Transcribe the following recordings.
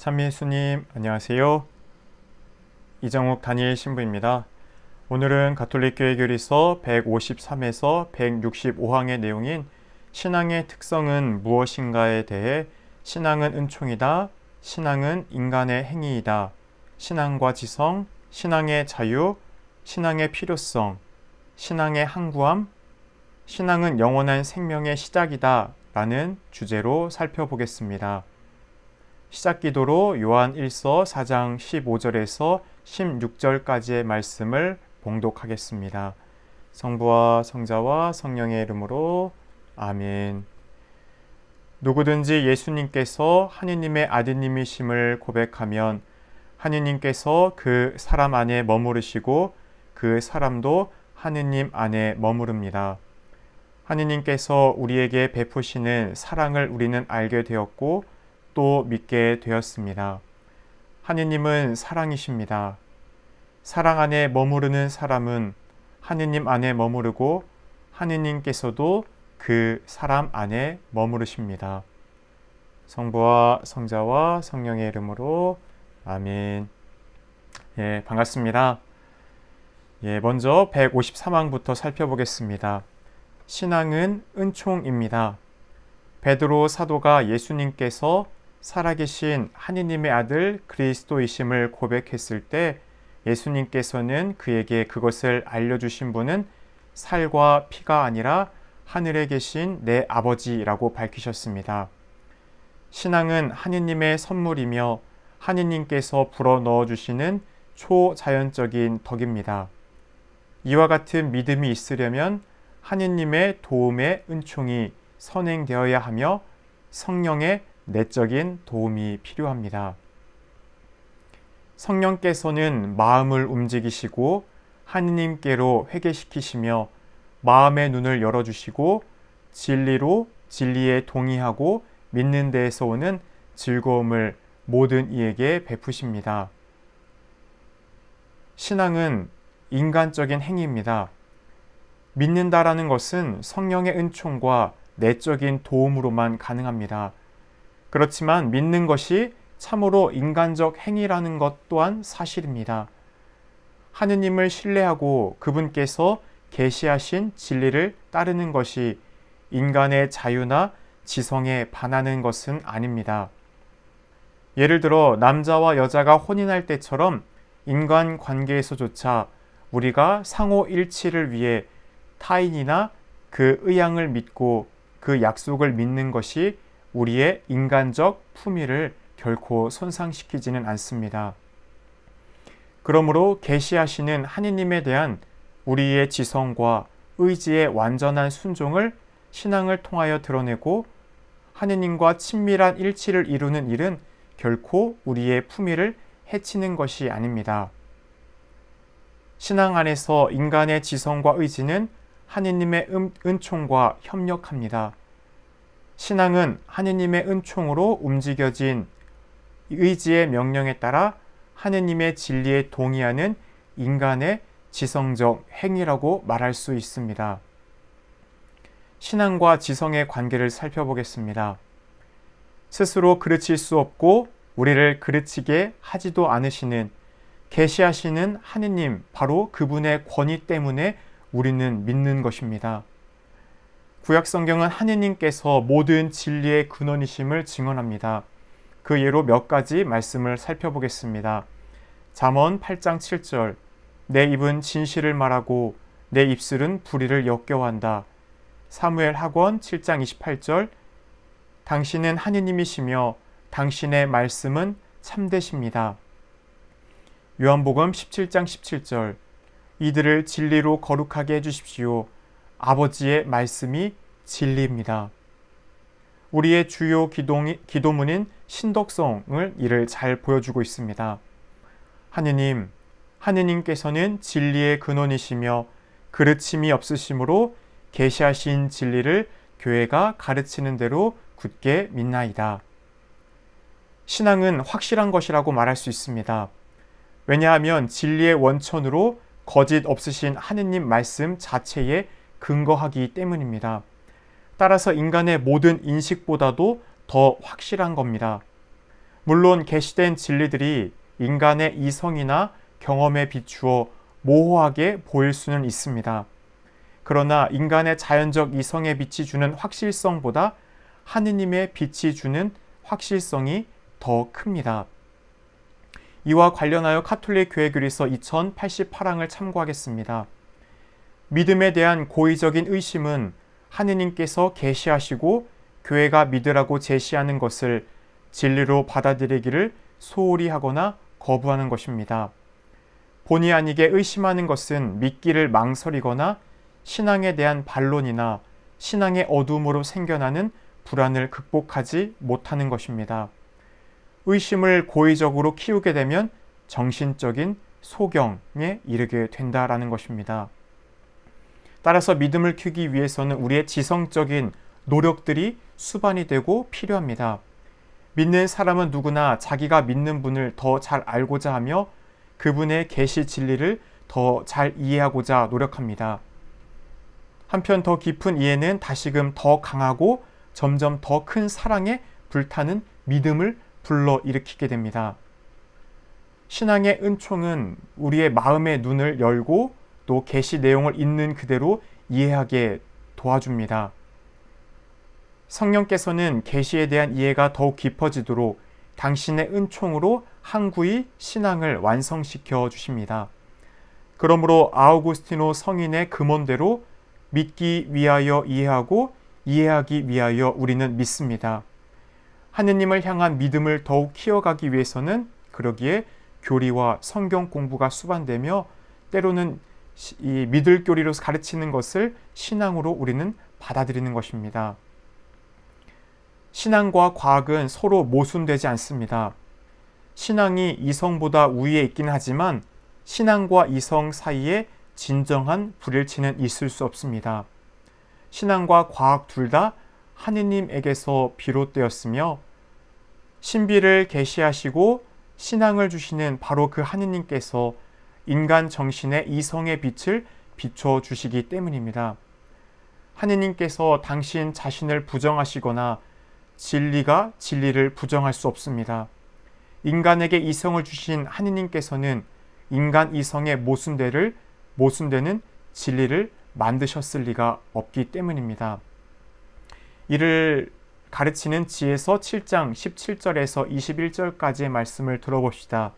찬미수님 안녕하세요. 이정욱 담임 신부입니다. 오늘은 가톨릭교회 교리서 153에서 165항의 내용인 신앙의 특성은 무엇인가에 대해 신앙은 은총이다, 신앙은 인간의 행위이다, 신앙과 지성, 신앙의 자유, 신앙의 필요성, 신앙의 항구함, 신앙은 영원한 생명의 시작이다 라는 주제로 살펴보겠습니다. 시작 기도로 요한 1서 4장 15절에서 16절까지의 말씀을 봉독하겠습니다. 성부와 성자와 성령의 이름으로 아멘. 누구든지 예수님께서 하느님의 아드님이심을 고백하면 하느님께서 그 사람 안에 머무르시고 그 사람도 하느님 안에 머무릅니다. 하느님께서 우리에게 베푸시는 사랑을 우리는 알게 되었고 또 믿게 되었습니다. 하느님은 사랑이십니다. 사랑 안에 머무르는 사람은 하느님 안에 머무르고 하느님께서도 그 사람 안에 머무르십니다. 성부와 성자와 성령의 이름으로 아멘. 반갑습니다. 먼저 153항부터 살펴보겠습니다. 신앙은 은총입니다. 베드로 사도가 예수님께서 살아계신 하느님의 아들 그리스도이심을 고백했을 때 예수님께서는 그에게 그것을 알려주신 분은 살과 피가 아니라 하늘에 계신 내 아버지라고 밝히셨습니다. 신앙은 하느님의 선물이며 하느님께서 불어넣어 주시는 초자연적인 덕입니다. 이와 같은 믿음이 있으려면 하느님의 도움의 은총이 선행되어야 하며 성령의 내적인 도움이 필요합니다. 성령께서는 마음을 움직이시고 하느님께로 회개시키시며 마음의 눈을 열어주시고 진리로 진리에 동의하고 믿는 데에서 오는 즐거움을 모든 이에게 베푸십니다. 신앙은 인간적인 행위입니다. 믿는다라는 것은 성령의 은총과 내적인 도움으로만 가능합니다. 그렇지만 믿는 것이 참으로 인간적 행위라는 것 또한 사실입니다. 하느님을 신뢰하고 그분께서 계시하신 진리를 따르는 것이 인간의 자유나 지성에 반하는 것은 아닙니다. 예를 들어 남자와 여자가 혼인할 때처럼 인간 관계에서조차 우리가 상호 일치를 위해 타인이나 그 의향을 믿고 그 약속을 믿는 것이 우리의 인간적 품위를 결코 손상시키지는 않습니다. 그러므로 계시하시는 하느님에 대한 우리의 지성과 의지의 완전한 순종을 신앙을 통하여 드러내고 하느님과 친밀한 일치를 이루는 일은 결코 우리의 품위를 해치는 것이 아닙니다. 신앙 안에서 인간의 지성과 의지는 하느님의 은총과 협력합니다. 신앙은 하느님의 은총으로 움직여진 의지의 명령에 따라 하느님의 진리에 동의하는 인간의 지성적 행위라고 말할 수 있습니다. 신앙과 지성의 관계를 살펴보겠습니다. 스스로 그르칠 수 없고 우리를 그르치게 하지도 않으시는 계시하시는 하느님, 바로 그분의 권위 때문에 우리는 믿는 것입니다. 구약 성경은 하느님께서 모든 진리의 근원이심을 증언합니다. 그 예로 몇 가지 말씀을 살펴보겠습니다. 잠언 8장 7절, 내 입은 진실을 말하고 내 입술은 불의를 역겨워한다. 사무엘 하권 7장 28절, 당신은 하느님이시며 당신의 말씀은 참되십니다. 요한복음 17장 17절, 이들을 진리로 거룩하게 해주십시오. 아버지의 말씀이 진리입니다. 우리의 주요 기도문인 신덕성을 이를 잘 보여주고 있습니다. 하느님께서는 진리의 근원이시며 그르침이 없으시므로 계시하신 진리를 교회가 가르치는 대로 굳게 믿나이다. 신앙은 확실한 것이라고 말할 수 있습니다. 왜냐하면 진리의 원천으로 거짓 없으신 하느님 말씀 자체에 근거하기 때문입니다. 따라서 인간의 모든 인식보다도 더 확실한 겁니다. 물론 계시된 진리들이 인간의 이성이나 경험에 비추어 모호하게 보일 수는 있습니다. 그러나 인간의 자연적 이성의 빛이 주는 확실성보다 하느님의 빛이 주는 확실성이 더 큽니다. 이와 관련하여 가톨릭 교회 교리서 2088항을 참고하겠습니다. 믿음에 대한 고의적인 의심은 하느님께서 계시하시고 교회가 믿으라고 제시하는 것을 진리로 받아들이기를 소홀히 하거나 거부하는 것입니다. 본의 아니게 의심하는 것은 믿기를 망설이거나 신앙에 대한 반론이나 신앙의 어둠으로 생겨나는 불안을 극복하지 못하는 것입니다. 의심을 고의적으로 키우게 되면 정신적인 소경에 이르게 된다라는 것입니다. 따라서 믿음을 키우기 위해서는 우리의 지성적인 노력들이 수반이 되고 필요합니다. 믿는 사람은 누구나 자기가 믿는 분을 더 잘 알고자 하며 그분의 계시 진리를 더 잘 이해하고자 노력합니다. 한편 더 깊은 이해는 다시금 더 강하고 점점 더 큰 사랑에 불타는 믿음을 불러일으키게 됩니다. 신앙의 은총은 우리의 마음의 눈을 열고 또 계시 내용을 있는 그대로 이해하게 도와줍니다. 성령께서는 계시에 대한 이해가 더욱 깊어지도록 당신의 은총으로 항구히 신앙을 완성시켜 주십니다. 그러므로 아우구스티노 성인의 금언대로 믿기 위하여 이해하고 이해하기 위하여 우리는 믿습니다. 하느님을 향한 믿음을 더욱 키워가기 위해서는 그러기에 교리와 성경 공부가 수반되며 때로는 이 믿을 교리로 가르치는 것을 신앙으로 우리는 받아들이는 것입니다. 신앙과 과학은 서로 모순되지 않습니다. 신앙이 이성보다 우위에 있긴 하지만 신앙과 이성 사이에 진정한 불일치는 있을 수 없습니다. 신앙과 과학 둘 다 하느님에게서 비롯되었으며 신비를 계시하시고 신앙을 주시는 바로 그 하느님께서 인간 정신의 이성의 빛을 비춰주시기 때문입니다. 하느님께서 당신 자신을 부정하시거나 진리가 진리를 부정할 수 없습니다. 인간에게 이성을 주신 하느님께서는 인간 이성의 모순되는 진리를 만드셨을 리가 없기 때문입니다. 이를 가르치는 지혜서 7장 17절에서 21절까지의 말씀을 들어봅시다.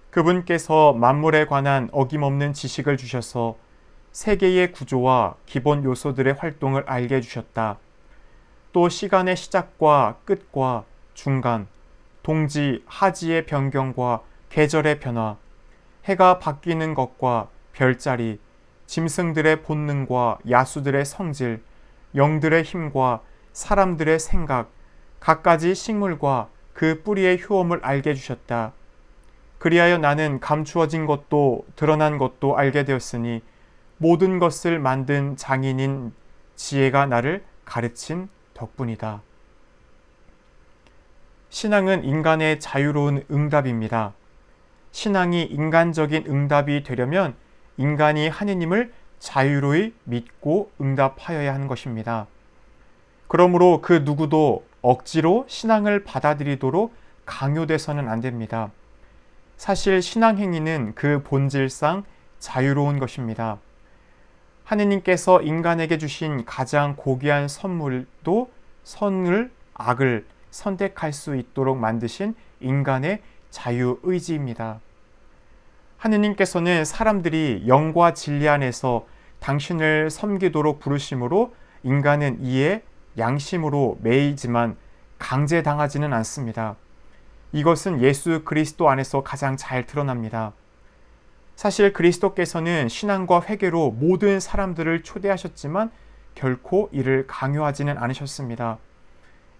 그분께서 만물에 관한 어김없는 지식을 주셔서 세계의 구조와 기본 요소들의 활동을 알게 해주셨다. 또 시간의 시작과 끝과 중간, 동지, 하지의 변경과 계절의 변화, 해가 바뀌는 것과 별자리, 짐승들의 본능과 야수들의 성질, 영들의 힘과 사람들의 생각, 갖가지 식물과 그 뿌리의 효험을 알게 해주셨다. 그리하여 나는 감추어진 것도 드러난 것도 알게 되었으니 모든 것을 만든 장인인 지혜가 나를 가르친 덕분이다. 신앙은 인간의 자유로운 응답입니다. 신앙이 인간적인 응답이 되려면 인간이 하느님을 자유로이 믿고 응답하여야 하는 것입니다. 그러므로 그 누구도 억지로 신앙을 받아들이도록 강요돼서는 안 됩니다. 사실 신앙 행위는 그 본질상 자유로운 것입니다. 하느님께서 인간에게 주신 가장 고귀한 선물도 선을 악을 선택할 수 있도록 만드신 인간의 자유의지입니다. 하느님께서는 사람들이 영과 진리 안에서 당신을 섬기도록 부르심으로 인간은 이에 양심으로 매이지만 강제당하지는 않습니다. 이것은 예수 그리스도 안에서 가장 잘 드러납니다. 사실 그리스도께서는 신앙과 회개로 모든 사람들을 초대하셨지만 결코 이를 강요하지는 않으셨습니다.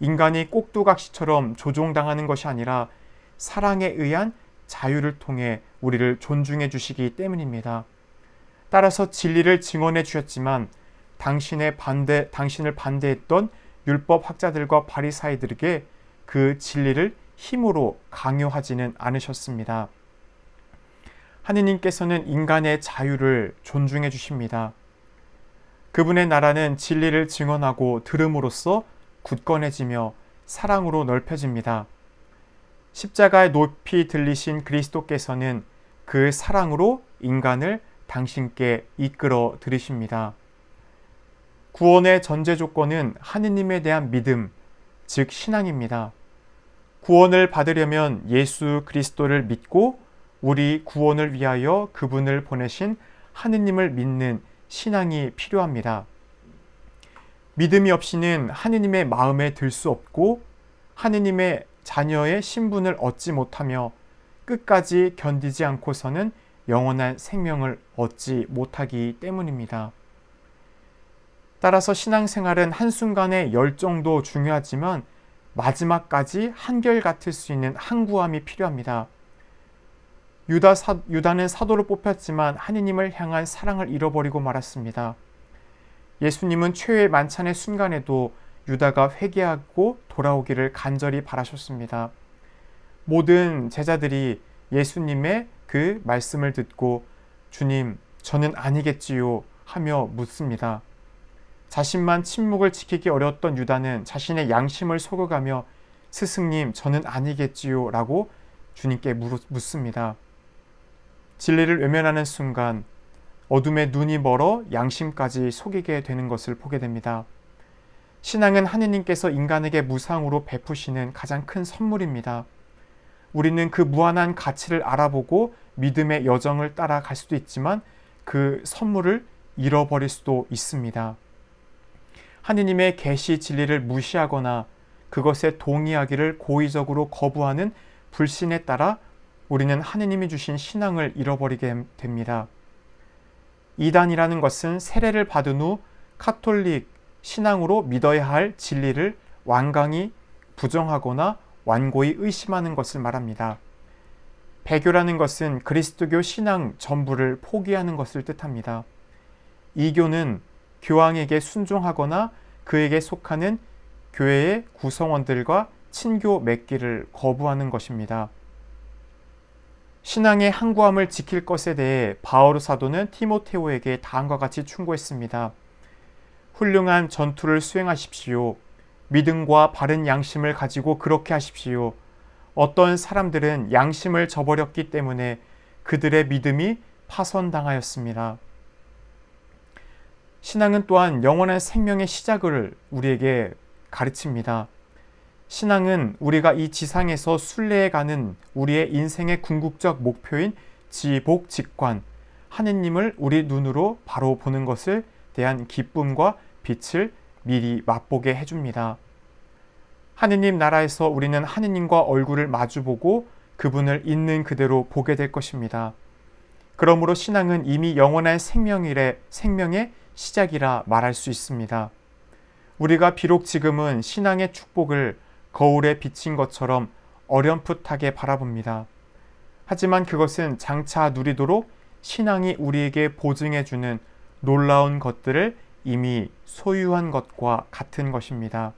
인간이 꼭두각시처럼 조종당하는 것이 아니라 사랑에 의한 자유를 통해 우리를 존중해 주시기 때문입니다. 따라서 진리를 증언해 주셨지만 당신을 반대했던 율법 학자들과 바리사이들에게 그 진리를 힘으로 강요하지는 않으셨습니다. 하느님께서는 인간의 자유를 존중해 주십니다. 그분의 나라는 진리를 증언하고 들음으로써 굳건해지며 사랑으로 넓혀집니다. 십자가에 높이 들리신 그리스도께서는 그 사랑으로 인간을 당신께 이끌어 들이십니다. 구원의 전제 조건은 하느님에 대한 믿음, 즉 신앙입니다. 구원을 받으려면 예수 그리스도를 믿고 우리 구원을 위하여 그분을 보내신 하느님을 믿는 신앙이 필요합니다. 믿음이 없이는 하느님의 마음에 들 수 없고 하느님의 자녀의 신분을 얻지 못하며 끝까지 견디지 않고서는 영원한 생명을 얻지 못하기 때문입니다. 따라서 신앙생활은 한순간의 열정도 중요하지만 마지막까지 한결같을 수 있는 항구함이 필요합니다. 유다는 사도로 뽑혔지만 하느님을 향한 사랑을 잃어버리고 말았습니다. 예수님은 최후의 만찬의 순간에도 유다가 회개하고 돌아오기를 간절히 바라셨습니다. 모든 제자들이 예수님의 그 말씀을 듣고 주님, 저는 아니겠지요 하며 묻습니다. 자신만 침묵을 지키기 어려웠던 유다는 자신의 양심을 속여가며 스승님, 저는 아니겠지요 라고 주님께 묻습니다. 진리를 외면하는 순간 어둠에 눈이 멀어 양심까지 속이게 되는 것을 보게 됩니다. 신앙은 하느님께서 인간에게 무상으로 베푸시는 가장 큰 선물입니다. 우리는 그 무한한 가치를 알아보고 믿음의 여정을 따라갈 수도 있지만 그 선물을 잃어버릴 수도 있습니다. 하느님의 계시 진리를 무시하거나 그것에 동의하기를 고의적으로 거부하는 불신에 따라 우리는 하느님이 주신 신앙을 잃어버리게 됩니다. 이단이라는 것은 세례를 받은 후 카톨릭 신앙으로 믿어야 할 진리를 완강히 부정하거나 완고히 의심하는 것을 말합니다. 배교라는 것은 그리스도교 신앙 전부를 포기하는 것을 뜻합니다. 이교는 교황에게 순종하거나 그에게 속하는 교회의 구성원들과 친교 맺기를 거부하는 것입니다. 신앙의 항구함을 지킬 것에 대해 바오로 사도는 티모테오에게 다음과 같이 충고했습니다. 훌륭한 전투를 수행하십시오. 믿음과 바른 양심을 가지고 그렇게 하십시오. 어떤 사람들은 양심을 저버렸기 때문에 그들의 믿음이 파손당하였습니다. 신앙은 또한 영원한 생명의 시작을 우리에게 가르칩니다. 신앙은 우리가 이 지상에서 순례해가는 우리의 인생의 궁극적 목표인 지복직관, 하느님을 우리 눈으로 바로 보는 것을 대한 기쁨과 빛을 미리 맛보게 해줍니다. 하느님 나라에서 우리는 하느님과 얼굴을 마주보고 그분을 있는 그대로 보게 될 것입니다. 그러므로 신앙은 이미 영원한 생명의 시작이라 말할 수 있습니다. 우리가 비록 지금은 신앙의 축복을 거울에 비친 것처럼 어렴풋하게 바라봅니다. 하지만 그것은 장차 누리도록 신앙이 우리에게 보증해주는 놀라운 것들을 이미 소유한 것과 같은 것입니다.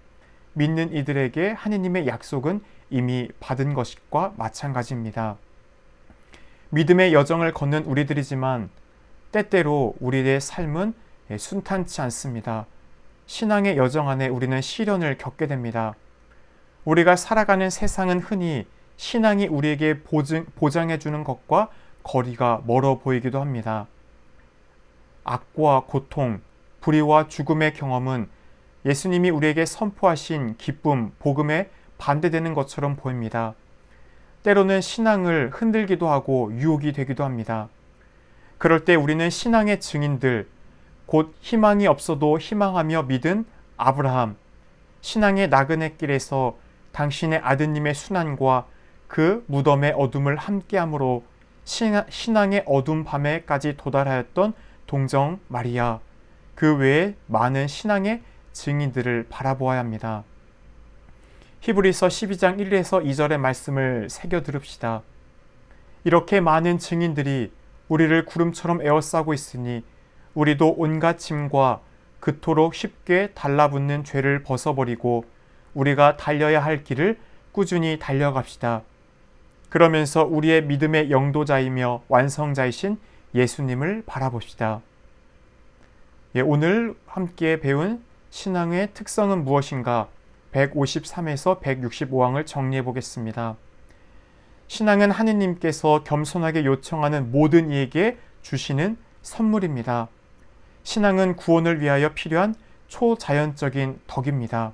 믿는 이들에게 하느님의 약속은 이미 받은 것과 마찬가지입니다. 믿음의 여정을 걷는 우리들이지만 때때로 우리의 삶은 순탄치 않습니다. 신앙의 여정 안에 우리는 시련을 겪게 됩니다. 우리가 살아가는 세상은 흔히 신앙이 우리에게 보장해주는 것과 거리가 멀어 보이기도 합니다. 악과 고통, 불의와 죽음의 경험은 예수님이 우리에게 선포하신 기쁨, 복음에 반대되는 것처럼 보입니다. 때로는 신앙을 흔들기도 하고 유혹이 되기도 합니다. 그럴 때 우리는 신앙의 증인들, 곧 희망이 없어도 희망하며 믿은 아브라함, 신앙의 나그네 길에서 당신의 아드님의 순환과 그 무덤의 어둠을 함께함으로 신앙의 어둠 밤에까지 도달하였던 동정 마리아, 그 외에 많은 신앙의 증인들을 바라보아야 합니다. 히브리서 12장 1에서 2절의 말씀을 새겨 들읍시다. 이렇게 많은 증인들이 우리를 구름처럼 에워싸고 있으니 우리도 온갖 짐과 그토록 쉽게 달라붙는 죄를 벗어버리고 우리가 달려야 할 길을 꾸준히 달려갑시다. 그러면서 우리의 믿음의 영도자이며 완성자이신 예수님을 바라봅시다. 오늘 함께 배운 신앙의 특성은 무엇인가 153에서 165항을 정리해 보겠습니다. 신앙은 하느님께서 겸손하게 요청하는 모든 이에게 주시는 선물입니다. 신앙은 구원을 위하여 필요한 초자연적인 덕입니다.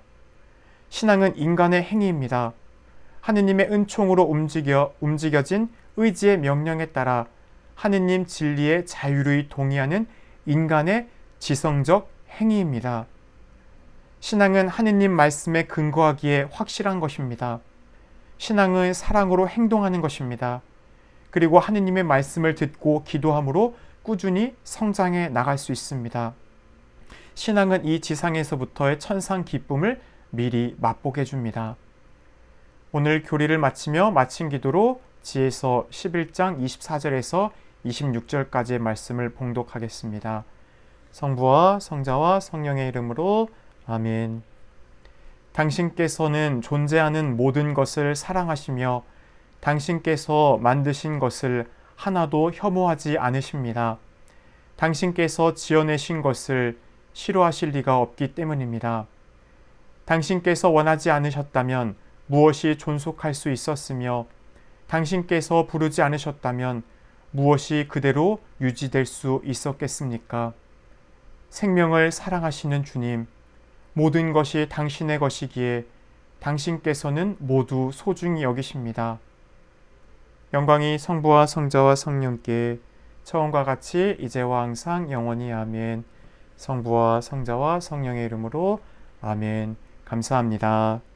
신앙은 인간의 행위입니다. 하느님의 은총으로 움직여진 의지의 명령에 따라 하느님 진리에 자유로이 동의하는 인간의 지성적 행위입니다. 신앙은 하느님 말씀에 근거하기에 확실한 것입니다. 신앙은 사랑으로 행동하는 것입니다. 그리고 하느님의 말씀을 듣고 기도함으로 꾸준히 성장해 나갈 수 있습니다. 신앙은 이 지상에서부터의 천상 기쁨을 미리 맛보게 해줍니다. 오늘 교리를 마치며 마친 기도로 지혜서 11장 24절에서 26절까지의 말씀을 봉독하겠습니다. 성부와 성자와 성령의 이름으로 아멘. 당신께서는 존재하는 모든 것을 사랑하시며 당신께서 만드신 것을 하나도 혐오하지 않으십니다. 당신께서 지어내신 것을 싫어하실 리가 없기 때문입니다. 당신께서 원하지 않으셨다면 무엇이 존속할 수 있었으며 당신께서 부르지 않으셨다면 무엇이 그대로 유지될 수 있었겠습니까? 생명을 사랑하시는 주님, 모든 것이 당신의 것이기에 당신께서는 모두 소중히 여기십니다. 영광이 성부와 성자와 성령께 처음과 같이 이제와 항상 영원히 아멘. 성부와 성자와 성령의 이름으로 아멘. 감사합니다.